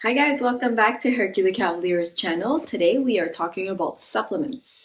Hi guys, welcome back to Herky the Cavalier's channel. Today we are talking about supplements.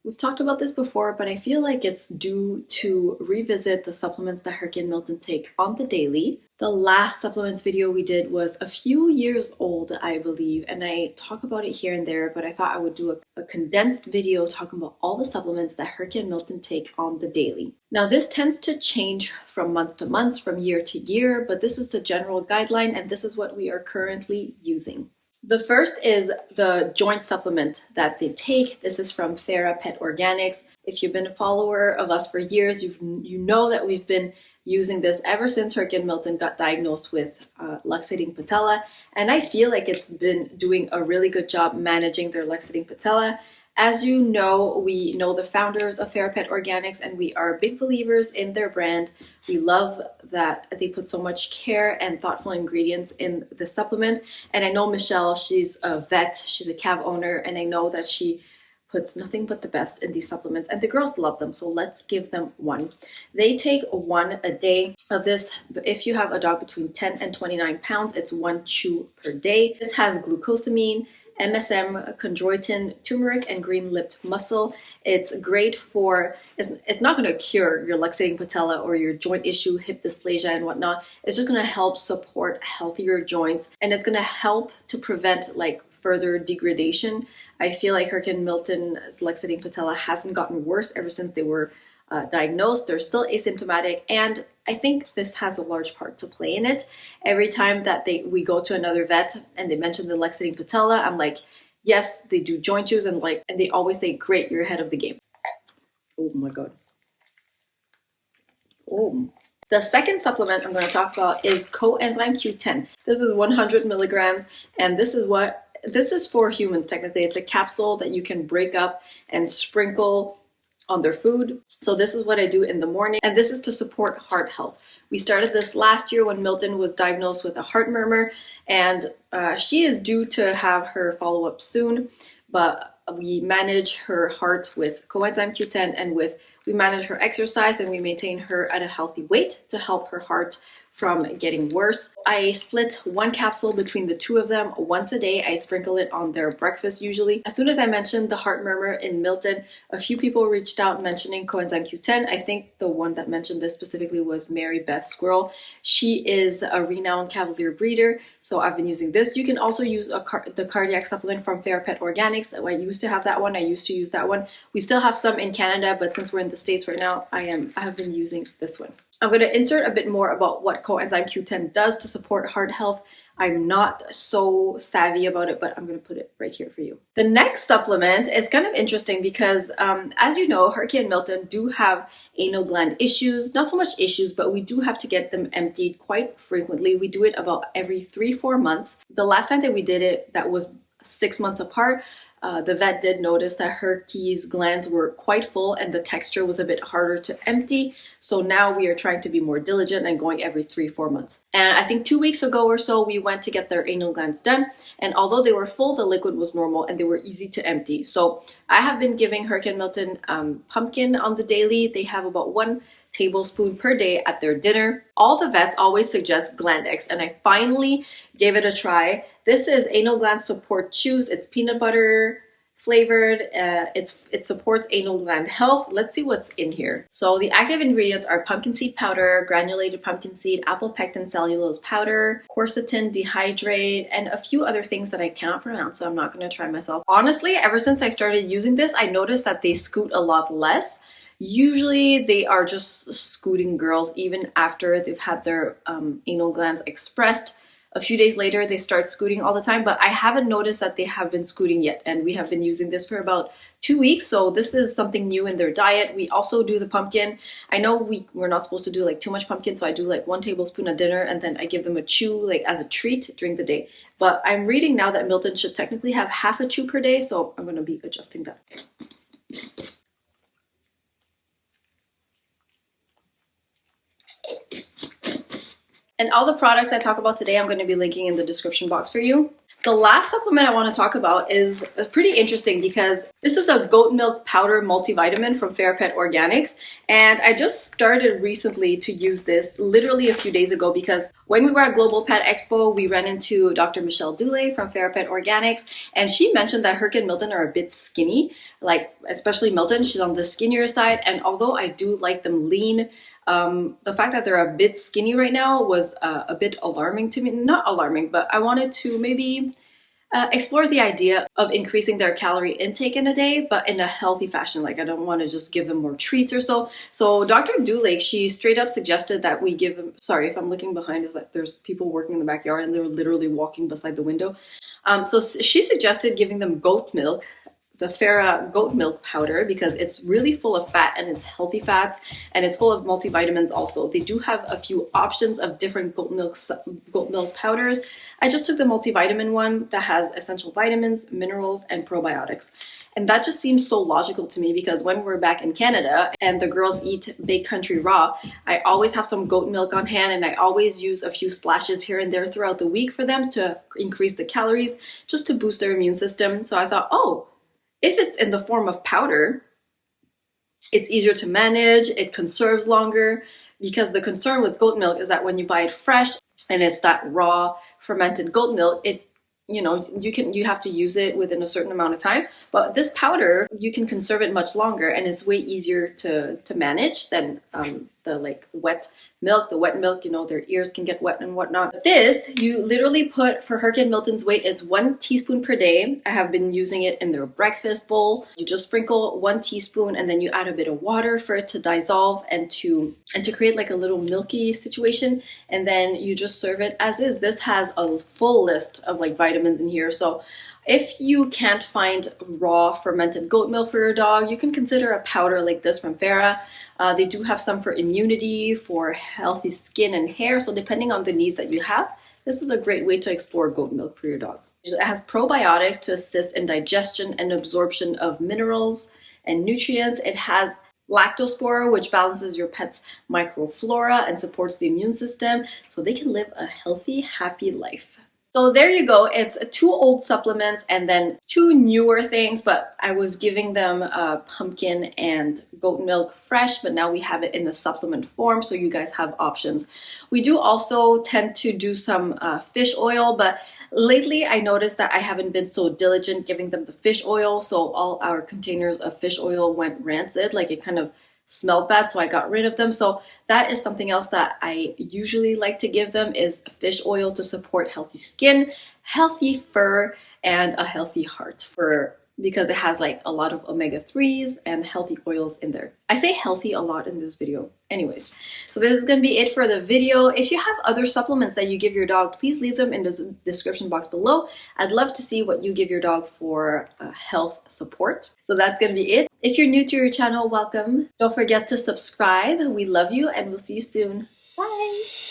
We've talked about this before, but I feel like it's due to revisit the supplements that Herky and Milton take on the daily. The last supplements video we did was a few years old, I believe, and I talk about it here and there, but I thought I would do a condensed video talking about all the supplements that Herky and Milton take on the daily. Now, this tends to change from month to month, from year to year, but this is the general guideline, and this is what we are currently using. The first is the joint supplement that they take. This is from Pet Organics. If you've been a follower of us for years, you know that we've been using this ever since Herky and Milton got diagnosed with luxating patella. And I feel like it's been doing a really good job managing their luxating patella. As you know, we know the founders of Pet Organics, and we are big believers in their brand. We love that they put so much care and thoughtful ingredients in the supplement. And I know Michelle, she's a vet, she's a Cav owner, and I know that she puts nothing but the best in these supplements, and the girls love them, so let's give them one. They take one a day of this. If you have a dog between 10 and 29 pounds, it's one chew per day. This has glucosamine, MSM, chondroitin, turmeric, and green-lipped mussel. It's great for, it's not going to cure your luxating patella or your joint issue, hip dysplasia and whatnot. It's just going to help support healthier joints, and it's going to help to prevent like further degradation. I feel like Herky and Milton's luxating patella hasn't gotten worse ever since they were diagnosed. They're still asymptomatic, and I think this has a large part to play in it. Every time that we go to another vet and they mention the luxating patella, I'm like, yes, they do joint chews, and they always say, great, you're ahead of the game. Oh my god. Oh. The second supplement I'm going to talk about is coenzyme Q10. This is 100 milligrams, and this is for humans technically. It's a capsule that you can break up and sprinkle on their food. So this is what I do in the morning, and this is to support heart health. We started this last year when Milton was diagnosed with a heart murmur, and she is due to have her follow-up soon, but we manage her heart with coenzyme Q10, and we manage her exercise, and we maintain her at a healthy weight to help her heart from getting worse. I split one capsule between the two of them once a day. I sprinkle it on their breakfast usually. As soon as I mentioned the heart murmur in Milton, a few people reached out mentioning coenzyme Q10. I think the one that mentioned this specifically was Mary Beth Squirrel. She is a renowned Cavalier breeder, so I've been using this. You can also use the cardiac supplement from Pet Organics. I used to have that one. I used to use that one. We still have some in Canada, but since we're in the States right now, I have been using this one. I'm going to insert a bit more about what coenzyme Q10 does to support heart health. I'm not so savvy about it, but I'm going to put it right here for you. The next supplement is kind of interesting because, as you know, Herky and Milton do have anal gland issues. Not so much issues, but we do have to get them emptied quite frequently. We do it about every 3-4 months. The last time that we did it, that was 6 months apart. The vet did notice that Herky's glands were quite full and the texture was a bit harder to empty. So now we are trying to be more diligent and going every 3-4 months. And I think 2 weeks ago or so, we went to get their anal glands done. And although they were full, the liquid was normal and they were easy to empty. So I have been giving Herky and Milton pumpkin on the daily. They have about 1 tablespoon per day at their dinner. All the vets always suggest Gland X, and I finally gave it a try. This is anal gland support chews. It's peanut butter flavored. It supports anal gland health. Let's see what's in here. So the active ingredients are pumpkin seed powder, granulated pumpkin seed, apple pectin cellulose powder, quercetin dehydrate, and a few other things that I cannot pronounce, so I'm not going to try myself. Honestly, ever since I started using this, I noticed that they scoot a lot less. Usually they are just scooting girls even after they've had their anal glands expressed. A few days later, they start scooting all the time, but I haven't noticed that they have been scooting yet. And we have been using this for about 2 weeks. So this is something new in their diet. We also do the pumpkin. I know we're not supposed to do like too much pumpkin. So I do like 1 tablespoon at dinner, and then I give them a chew like as a treat during the day. But I'm reading now that Milton should technically have half a chew per day. So I'm going to be adjusting that. And all the products I talk about today, I'm going to be linking in the description box for you. The last supplement I want to talk about is pretty interesting because this is a goat milk powder multivitamin from Pet Organics, and I just started recently to use this literally a few days ago because when we were at Global Pet Expo, we ran into Dr. Michelle Dule from Pet Organics, and she mentioned that Herky and Milton are a bit skinny, like especially Milton, she's on the skinnier side, and although I do like them lean, the fact that they're a bit skinny right now was a bit alarming to me. Not alarming, but I wanted to maybe explore the idea of increasing their calorie intake in a day, but in a healthy fashion. Like I don't want to just give them more treats or so. So Dr. Dulake, she straight up suggested that we give them, sorry if I'm looking behind, is that there's people working in the backyard and they're literally walking beside the window. So she suggested giving them goat milk, the Farah goat milk powder, because it's really full of fat and it's healthy fats and it's full of multivitamins also. They do have a few options of different goat milk powders. I just took the multivitamin one that has essential vitamins, minerals, and probiotics. And that just seems so logical to me because when we're back in Canada and the girls eat Big Country Raw, I always have some goat milk on hand and I always use a few splashes here and there throughout the week for them to increase the calories, just to boost their immune system. So I thought, oh, if it's in the form of powder, it's easier to manage, it conserves longer, because the concern with goat milk is that when you buy it fresh and it's that raw fermented goat milk, it, you know, you have to use it within a certain amount of time. But this powder, you can conserve it much longer and it's way easier to manage than the like wet milk, you know, their ears can get wet and whatnot. But this, you literally put, for Herky and Milton's weight, it's 1 teaspoon per day. I have been using it in their breakfast bowl. You just sprinkle 1 teaspoon and then you add a bit of water for it to dissolve and to create like a little milky situation. And then you just serve it as is. This has a full list of like vitamins in here. So if you can't find raw fermented goat milk for your dog, you can consider a powder like this from Farah. They do have some for immunity, for healthy skin and hair. So depending on the needs that you have, this is a great way to explore goat milk for your dog. It has probiotics to assist in digestion and absorption of minerals and nutrients. It has lactospora, which balances your pet's microflora and supports the immune system so they can live a healthy, happy life. So there you go. It's 2 old supplements and then 2 newer things, but I was giving them pumpkin and goat milk fresh, but now we have it in a supplement form, so you guys have options. We do also tend to do some fish oil, but lately I noticed that I haven't been so diligent giving them the fish oil, so all our containers of fish oil went rancid, like it kind of smelled bad, so I got rid of them. So that is something else that I usually like to give them, is fish oil to support healthy skin, healthy fur, and a healthy heart, because it has like a lot of omega-3s and healthy oils in there. I say healthy a lot in this video. Anyways, so this is going to be it for the video. If you have other supplements that you give your dog, please leave them in the description box below. I'd love to see what you give your dog for health support. So that's going to be it. If you're new to your channel, welcome. Don't forget to subscribe. We love you and we'll see you soon. Bye!